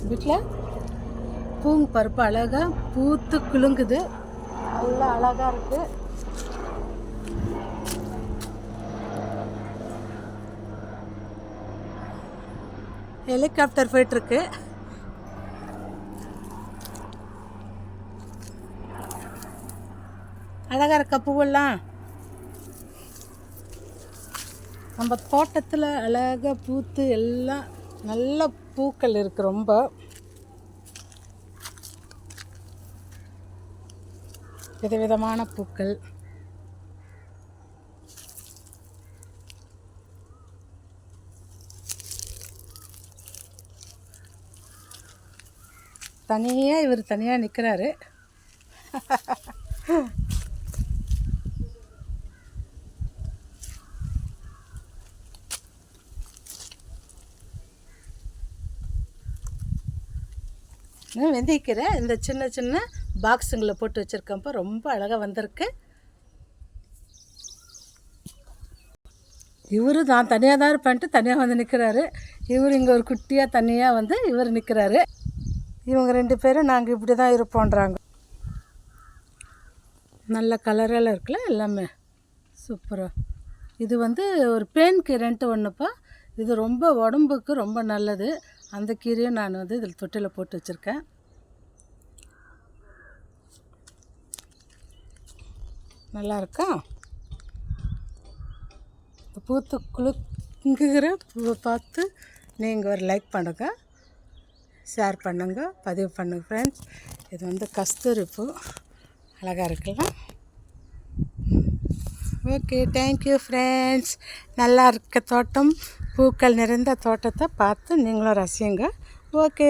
வீட்டில் பூங்கு பருப்பு அழகாக பூத்து குலுங்குது, நல்லா அழகாக இருக்குது. ஹெலிகாப்டர் போயிட்டுருக்கு. அழகாக இருக்க பூவெல்லாம் நம்ம தோட்டத்தில் அழகாக பூத்து எல்லாம் நல்ல பூக்கள் இருக்குது. ரொம்ப விதவிதமான பூக்கள். இவர் தனியாக நிற்கிறாரு. வெந்தயக்கீரை இந்த சின்ன சின்ன பாக்ஸுங்களை போட்டு வச்சுருக்கப்போ ரொம்ப அழகாக வந்திருக்கு. இவரு தான் தனியாக தான் இருப்பான்ட்டு தனியாக வந்து நிற்கிறாரு. இவர் இங்கே ஒரு குட்டியாக தனியாக வந்து இவர் நிற்கிறாரு. இவங்க 2 பேரும் நாங்கள் இப்படி தான் இருப்போன்றாங்க. நல்ல கலரெல்லாம் இருக்குல்ல, எல்லாமே சூப்பராக. இது வந்து ஒரு பேன் கீரைன்ட்டு ஒன்றுப்பா. இது ரொம்ப உடம்புக்கு ரொம்ப நல்லது. அந்த கீரையும் நான் வந்து இதில் தொட்டியில் போட்டு வச்சுருக்கேன். நல்லா இருக்கா? பூத்து குலுங்குகிற பூவை பார்த்து நீங்கள் ஒரு லைக் பண்ணுங்கள், ஷேர் பண்ணுங்கள், பதிவு பண்ணுங்கள் ஃப்ரெண்ட்ஸ். இது வந்து கஸ்தூரி பூ, அழகாக இருக்குல்ல? Okay, thank you friends. நல்லா இருக்க தோட்டம், பூக்கள் நிறைந்த தோட்டத்தை பார்த்து நீங்களும் ரசிங்க. ஓகே.